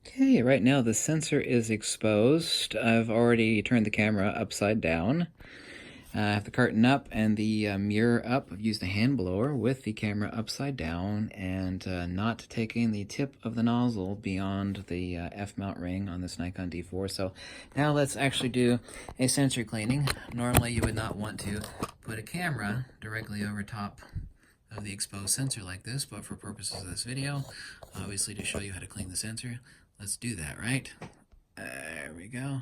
Okay, right now the sensor is exposed. I've already turned the camera upside down. I have the curtain up and the mirror up. I've used a hand blower with the camera upside down and not taking the tip of the nozzle beyond the F-mount ring on this Nikon D4. So now let's actually do a sensor cleaning. Normally you would not want to put a camera directly over top of the exposed sensor like this, but for purposes of this video, obviously to show you how to clean the sensor, let's do that, right? There we go.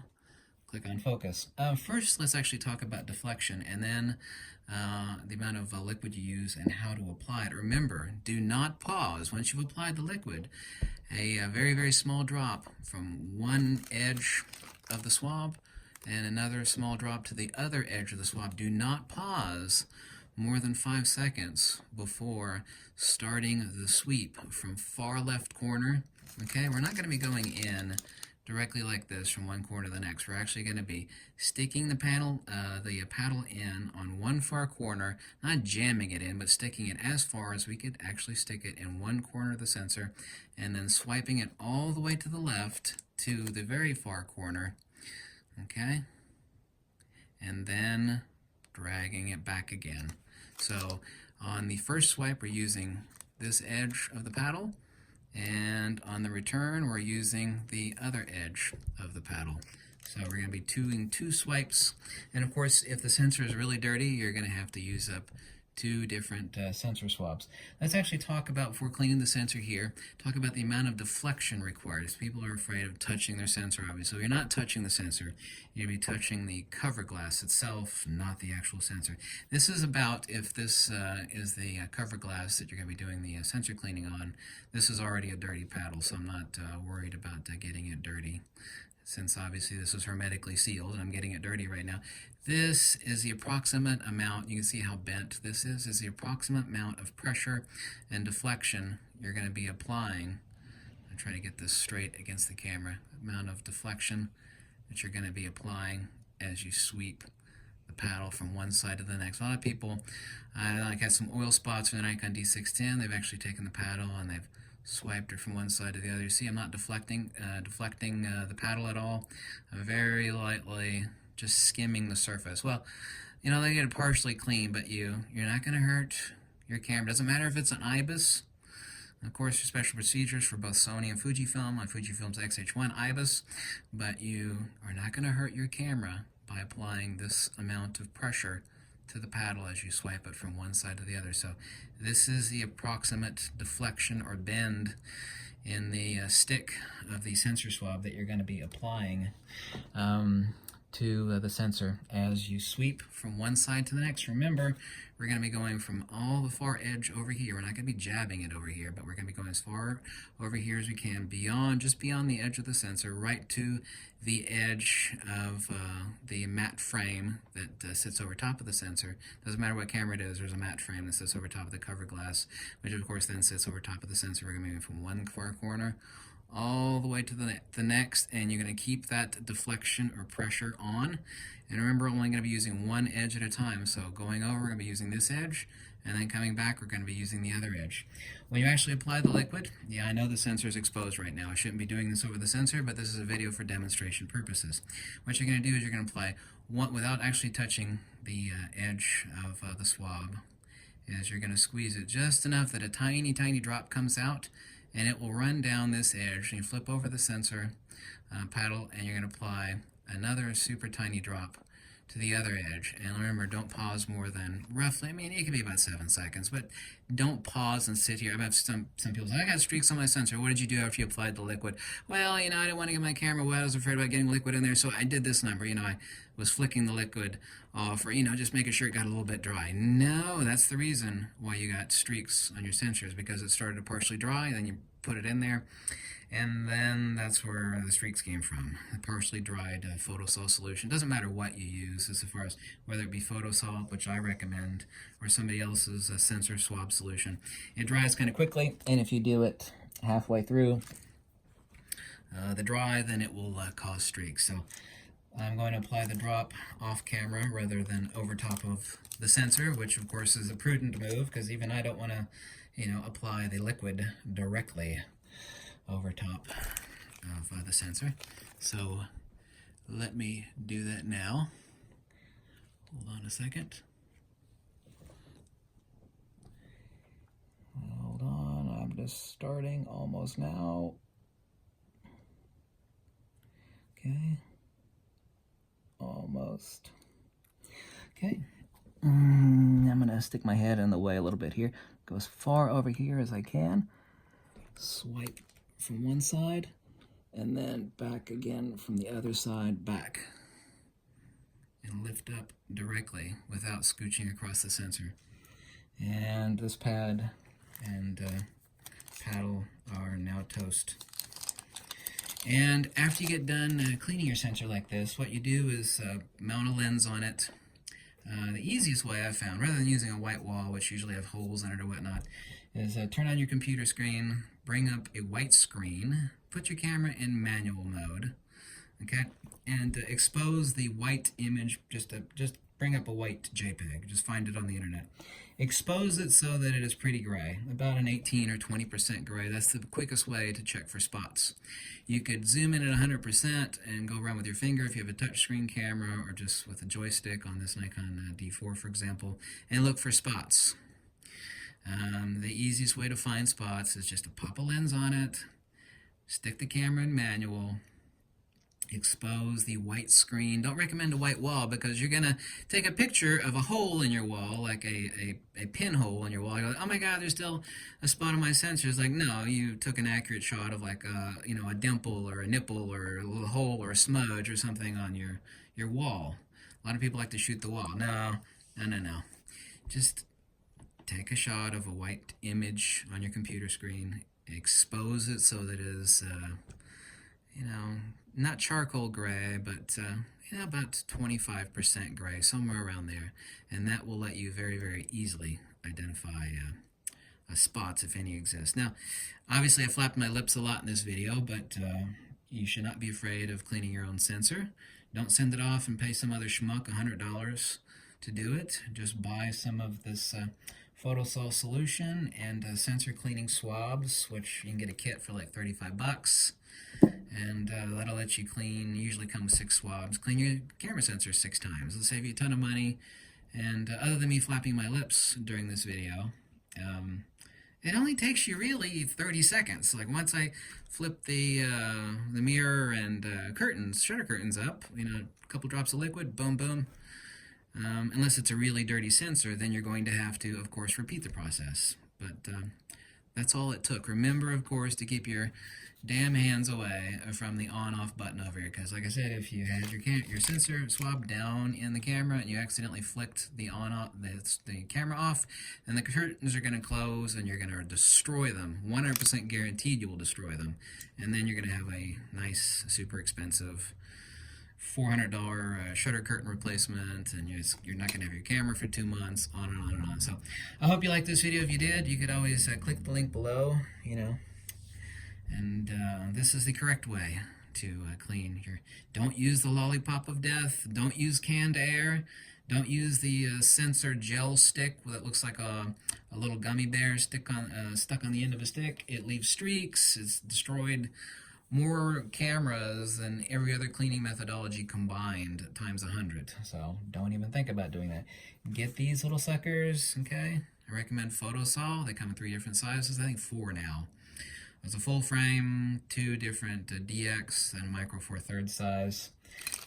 Click on focus. First, let's actually talk about deflection and then the amount of liquid you use and how to apply it. Remember, do not pause. Once you've applied the liquid, a very, very small drop from one edge of the swab and another small drop to the other edge of the swab. Do not pause more than 5 seconds before starting the sweep from far left corner. Okay, we're not going to be going in directly like this from one corner to the next. We're actually going to be sticking the paddle in on one far corner, not jamming it in, but sticking it as far as we could actually stick it in one corner of the sensor, and then swiping it all the way to the left to the very far corner, okay, and then dragging it back again. So on the first swipe, we're using this edge of the paddle, and on the return, we're using the other edge of the paddle. So we're going to be doing two swipes. And of course, if the sensor is really dirty, you're going to have to use up two different sensor swabs. Let's actually talk about, before cleaning the sensor here, talk about the amount of deflection required. As people are afraid of touching their sensor, obviously. So you're not touching the sensor. You're going to be touching the cover glass itself, not the actual sensor. This is about, if this is the cover glass that you're going to be doing the sensor cleaning on, this is already a dirty paddle, so I'm not worried about getting it dirty, since obviously this is hermetically sealed and I'm getting it dirty right now. This is the approximate amount, you can see how bent this is the approximate amount of pressure and deflection you're going to be applying. I'm trying to get this straight against the camera. Amount of deflection that you're going to be applying as you sweep the paddle from one side to the next. A lot of people, like had some oil spots for the Nikon D610, they've actually taken the paddle and they've swiped it from one side to the other. You see I'm not deflecting the paddle at all. I'm very lightly just skimming the surface. Well, you know, they get it partially clean, but you're not going to hurt your camera. Doesn't matter if it's an IBIS. Of course, there's special procedures for both Sony and Fujifilm on Fujifilm's X-H1 IBIS, but you are not going to hurt your camera by applying this amount of pressure to the paddle as you swipe it from one side to the other. So this is the approximate deflection or bend in the stick of the sensor swab that you're going to be applying to the sensor as you sweep from one side to the next. Remember, we're going to be going from all the far edge over here. We're not going to be jabbing it over here, but we're going to be going as far over here as we can, just beyond the edge of the sensor, right to the edge of the matte frame that sits over top of the sensor. Doesn't matter what camera it is, there's a matte frame that sits over top of the cover glass, which of course then sits over top of the sensor. We're going to be moving from one far corner all the way to the next, and you're going to keep that deflection or pressure on. And remember, we're only going to be using one edge at a time. So going over, we're going to be using this edge, and then coming back, we're going to be using the other edge. When you actually apply the liquid, yeah, I know the sensor is exposed right now. I shouldn't be doing this over the sensor, but this is a video for demonstration purposes. What you're going to do is you're going to apply one without actually touching the edge of the swab. Is you're going to squeeze it just enough that a tiny, tiny drop comes out, and it will run down this edge. And you flip over the sensor paddle, and you're going to apply another super tiny drop to the other edge. And remember, don't pause more than roughly, I mean, it could be about 7 seconds, but don't pause and sit here. I have some people say, I got streaks on my sensor. What did you do after you applied the liquid? Well, you know, I didn't want to get my camera wet. I was afraid about getting liquid in there, so I did this number. You know, I was flicking the liquid off, or, you know, just making sure it got a little bit dry. No, that's the reason why you got streaks on your sensors, because it started to partially dry, then you put it in there, and then that's where the streaks came from. A partially dried photosol solution. Doesn't matter what you use, as far as whether it be photosol, which I recommend, or somebody else's sensor swab solution. It dries kind of quickly, and if you do it halfway through the dry, then it will cause streaks. So I'm going to apply the drop off camera rather than over top of the sensor, which of course is a prudent move, because even I don't want to, you know, apply the liquid directly over top the sensor. So let me do that now. Hold on a second. Hold on, I'm just starting almost now. Okay. Almost. Okay. I'm going to stick my head in the way a little bit here. Go as far over here as I can. Swipe from one side, and then back again from the other side, back. And lift up directly without scooching across the sensor. And this pad and paddle are now toast. And after you get done cleaning your sensor like this, what you do is mount a lens on it. The easiest way I've found, rather than using a white wall, which usually have holes in it or whatnot, is turn on your computer screen, bring up a white screen, put your camera in manual mode, okay, and expose the white image. Just bring up a white JPEG. Just find it on the internet. Expose it so that it is pretty gray, about an 18 or 20% gray. That's the quickest way to check for spots. You could zoom in at 100% and go around with your finger if you have a touchscreen camera, or just with a joystick on this Nikon D4, for example, and look for spots. The easiest way to find spots is just to pop a lens on it, stick the camera in manual, expose the white screen. Don't recommend a white wall, because you're going to take a picture of a hole in your wall, like a pinhole in your wall. You're like, oh my God, there's still a spot on my sensor. It's like, no, you took an accurate shot of like a dimple or a nipple or a little hole or a smudge or something on your wall. A lot of people like to shoot the wall. No. Just take a shot of a white image on your computer screen, expose it so that it is not charcoal gray, but about 25% gray, somewhere around there, and that will let you very, very easily identify spots, if any exist. Now, obviously I flapped my lips a lot in this video, but you should not be afraid of cleaning your own sensor. Don't send it off and pay some other schmuck $100 to do it. Just buy some of this Photosol solution and sensor cleaning swabs, which you can get a kit for like 35 bucks. And that'll let you clean, usually comes 6 swabs, clean your camera sensor 6 times. It'll save you a ton of money. And other than me flapping my lips during this video, it only takes you really 30 seconds. Like once I flip the mirror and shutter curtains up, a couple drops of liquid, boom, boom. Unless it's a really dirty sensor, then you're going to have to, of course, repeat the process. But that's all it took. Remember, of course, to keep your damn hands away from the on-off button over here, because like I said, if you had your sensor swab down in the camera and you accidentally flicked the the camera off, then the curtains are going to close and you're going to destroy them. 100% guaranteed you will destroy them. And then you're going to have a nice, super expensive $400 shutter curtain replacement, and you're not going to have your camera for 2 months, on and on and on. So I hope you liked this video. If you did, you could always click the link below, and this is the correct way to clean your. Don't use the lollipop of death. Don't use canned air. Don't use the sensor gel stick that looks like a little gummy bear stuck on the end of a stick. It leaves streaks. It's destroyed more cameras than every other cleaning methodology combined times 100. So don't even think about doing that. Get these little suckers, okay? I recommend Photosol. They come in 3 different sizes. I think 4 now. There's a full frame, 2 different DX, and a micro 4/3 size.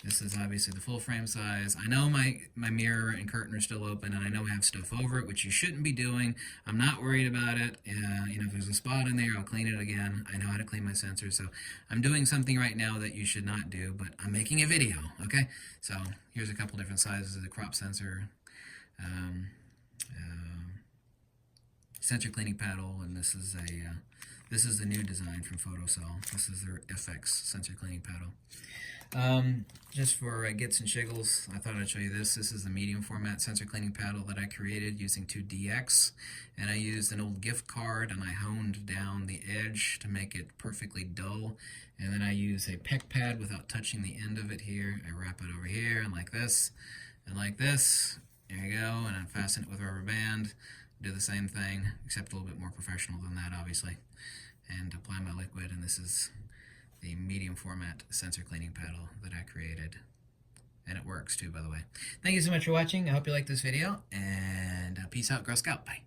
This is obviously the full frame size. I know my mirror and curtain are still open, and I know I have stuff over it, which you shouldn't be doing. I'm not worried about it. If there's a spot in there, I'll clean it again. I know how to clean my sensor, so I'm doing something right now that you should not do, but I'm making a video, okay? So here's a couple different sizes of the crop sensor, sensor cleaning paddle, and this is the new design from Photosol. This is their FX sensor cleaning paddle. Just for gits and shiggles, I thought I'd show you this. This is the medium format sensor cleaning paddle that I created using 2 DX, and I used an old gift card and I honed down the edge to make it perfectly dull, and then I use a PEC pad without touching the end of it here. I wrap it over here and like this, and like this. There you go, and I fasten it with a rubber band. Do the same thing, except a little bit more professional than that, obviously, and apply my liquid, and this is the medium format sensor cleaning paddle that I created. And it works too, by the way. Thank you so much for watching. I hope you liked this video, and peace out, Girl Scout. Bye.